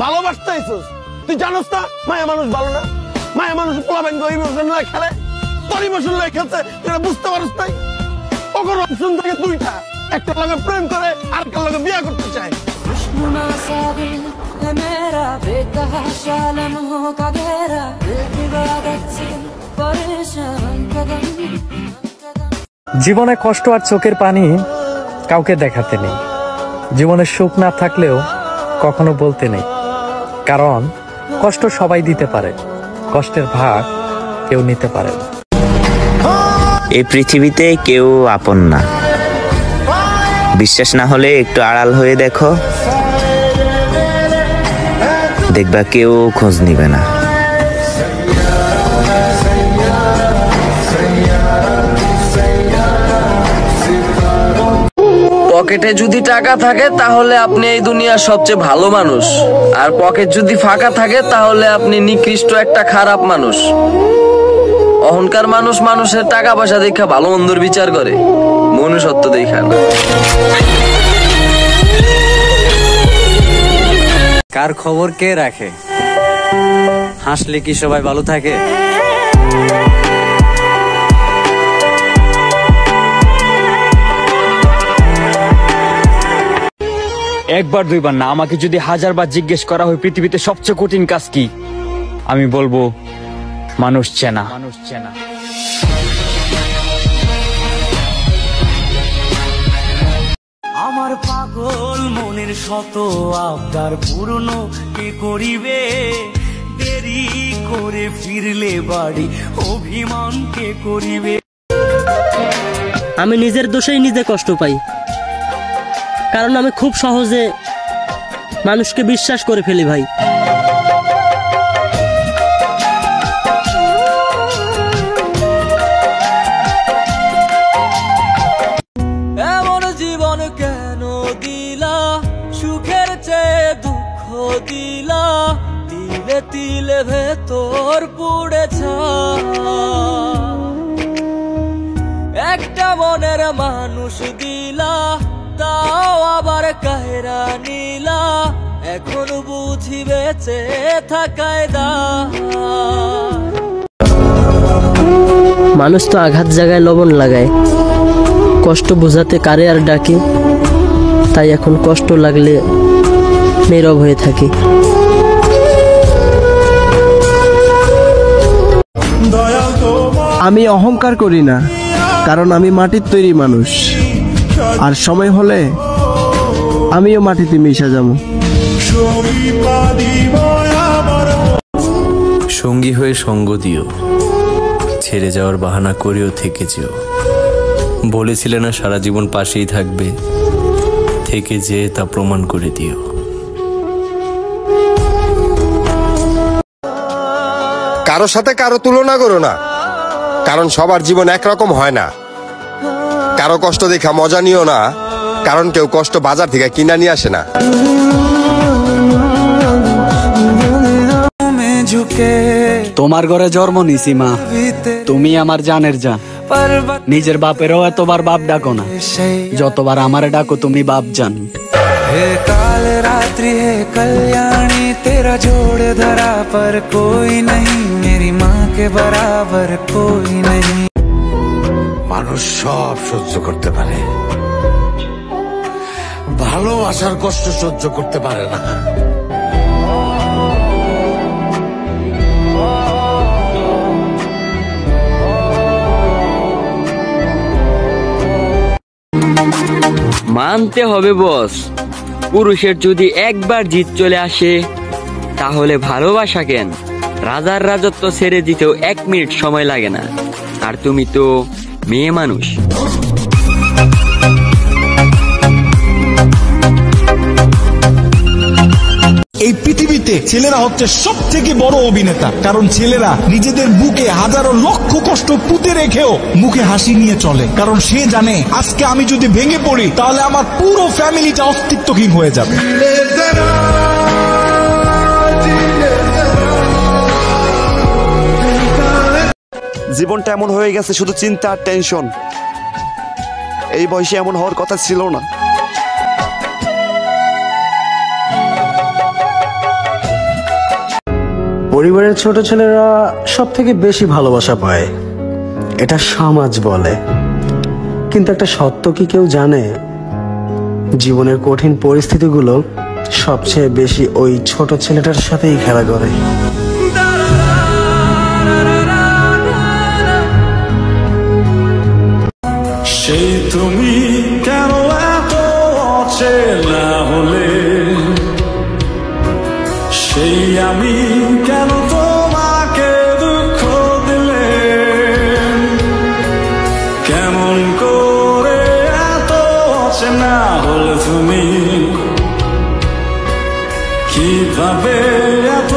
ভালোবাসতে আইছিস। তুই জানোস না মায়া মানুষ ভালো না? মায়া মানুষ পোলাবেন ইমোশন লয় খেলে, তোর ইমোশন লয় খেলছে, তুই বুঝতে পারিস নাই? ওর অপশন থাকে দুইটা, একটা লগে প্রেম করে আর একটা লগে বিয়ে করতে চায়। জীবনে কষ্ট আর চোখের পানি কাউকে দেখাতে নেই, জীবনের সুখ না থাকলেও কখনো বলতে নেই, কারণ কষ্ট সবাই দিতে পারে, কষ্টের ভাগ কেউ নিতে পারে না। এই পৃথিবীতে কেউ আপন না, বিশ্বাস না হলে একটু আড়াল হয়ে দেখো, দেখবা কেউ খোঁজ নিবে না। পকেটে যদি টাকা থাকে তাহলে আপনি এই দুনিয়ার সবচেয়ে ভালো মানুষ, আর পকেট যদি ফাঁকা থাকে তাহলে আপনি নিকৃষ্ট একটা খারাপ মানুষ। অহংকার মানুষ মানুষের টাকা পয়সা দেখা ভালো মন্দর বিচার করে, মনুষ্যত্ব দেখা না। কার খবর কে রাখে? হাসলে কি সবাই ভালো থাকে? একবার দুইবার না, আমাকে যদি 1000 বার জিজ্ঞেস করা হয় পৃথিবীতে সবচেয়ে কঠিন কাজ কি, আমি বলবো মানুষ চেনা। আমার পাগল মনের শত আবদার পূর্ণ কে করিবে, দেরি করে ফিরলে বাড়ি অভিমান কে করিবে। আমি নিজের দোষেই নিজে কষ্ট পাই, কারণ আমি খুব সহজে মানুষকে বিশ্বাস করে ফেলি ভাই। এমন জীবন কেন দিলা, সুখের চেয়ে দুঃখ দিলা, তিলে তিলে ভেতর পুড়েছা। একটা মনের মানুষ দিলা, তাও আবার কাহেরা নিলা, এখন বুঝি বেঁচে থাকায় দা। মানুষ তো আঘাত জায়গায় লবণ লাগায়, কষ্ট বোঝাতে কারে আর ডাকি, তাই এখন কষ্ট লাগলে নীরব হয়ে থাকি। আমি অহংকার করি না, কারণ আমি মাটির তৈরি মানুষ, আর সময় হলে আমিও মাটিতে মিশে যাব। সঙ্গী হয়ে সঙ্গ দিও, ছেড়ে যাওয়ার বাহানা করেও থেকে যেও। বলেছিলে না সারা জীবন পাশেই থাকবে, থেকে যে তা প্রমাণ করে দিও। কারো সাথে কারো তুলনা করো না, কারণ সবার জীবন একরকম হয় না। কারো কষ্ট দেখা মজা নিও না, কারণ কেউ কষ্ট বাজার থেকে কিনা নিয়ে আসে না। তোমার ঘরে জন্ম নিছি মা, তুমি আমার জানের জান। নিজের বাপেরও এতবার বাপ ডাকো না, যতবার আমারে ডাকো তুমি বাপ জান। काल रात्रि है कल्याणी, तेरा जोड़ धरा पर कोई नहीं, मेरी माँ के बराबर कोई नहीं। মানুষ সব সহ্য করতে পারে, ভালোবাসার কষ্ট সহ্য করতে পারে না। মানতে হবে বস, পুরুষের যদি একবার জিত চলে আসে তাহলে ভালোবাসা কেন, রাজার রাজত্ব ছেড়ে দিতেও 1 মিনিট সময় লাগে না। আর তুমি তো মেয়ে মানুষ। এই পৃথিবীতে ছেলেরা হচ্ছে সব থেকে বড় অভিনেতা, কারণ ছেলেরা নিজেদের বুকে হাজারো লক্ষ কষ্ট পুঁতে রেখেও মুখে হাসি নিয়ে চলে, কারণ সে জানে আজকে আমি যদি ভেঙে পড়ি তাহলে আমার পুরো ফ্যামিলিটা অস্তিত্বহীন হয়ে যাবে। জীবনটা এমন হয়ে গেছে শুধু চিন্তা আর টেনশন। এই বয়সে এমন হওয়ার কথা ছিল না। পরিবারের ছোট ছেলেরা সব থেকে বেশি ভালোবাসা পায়, এটা সমাজ বলে। কিন্তু একটা সত্য কি কেউ জানে? জীবনের কঠিন পরিস্থিতিগুলো সবচেয়ে বেশি ওই ছোট ছেলেটার সাথেই খেলা করে। সেই তুমি কেন এত অচেনা হলে, সেই আমি কেন তোমাকে দুঃখ দিলে, কেমন করে এত অচেনা হলে তুমি, কিভাবে এত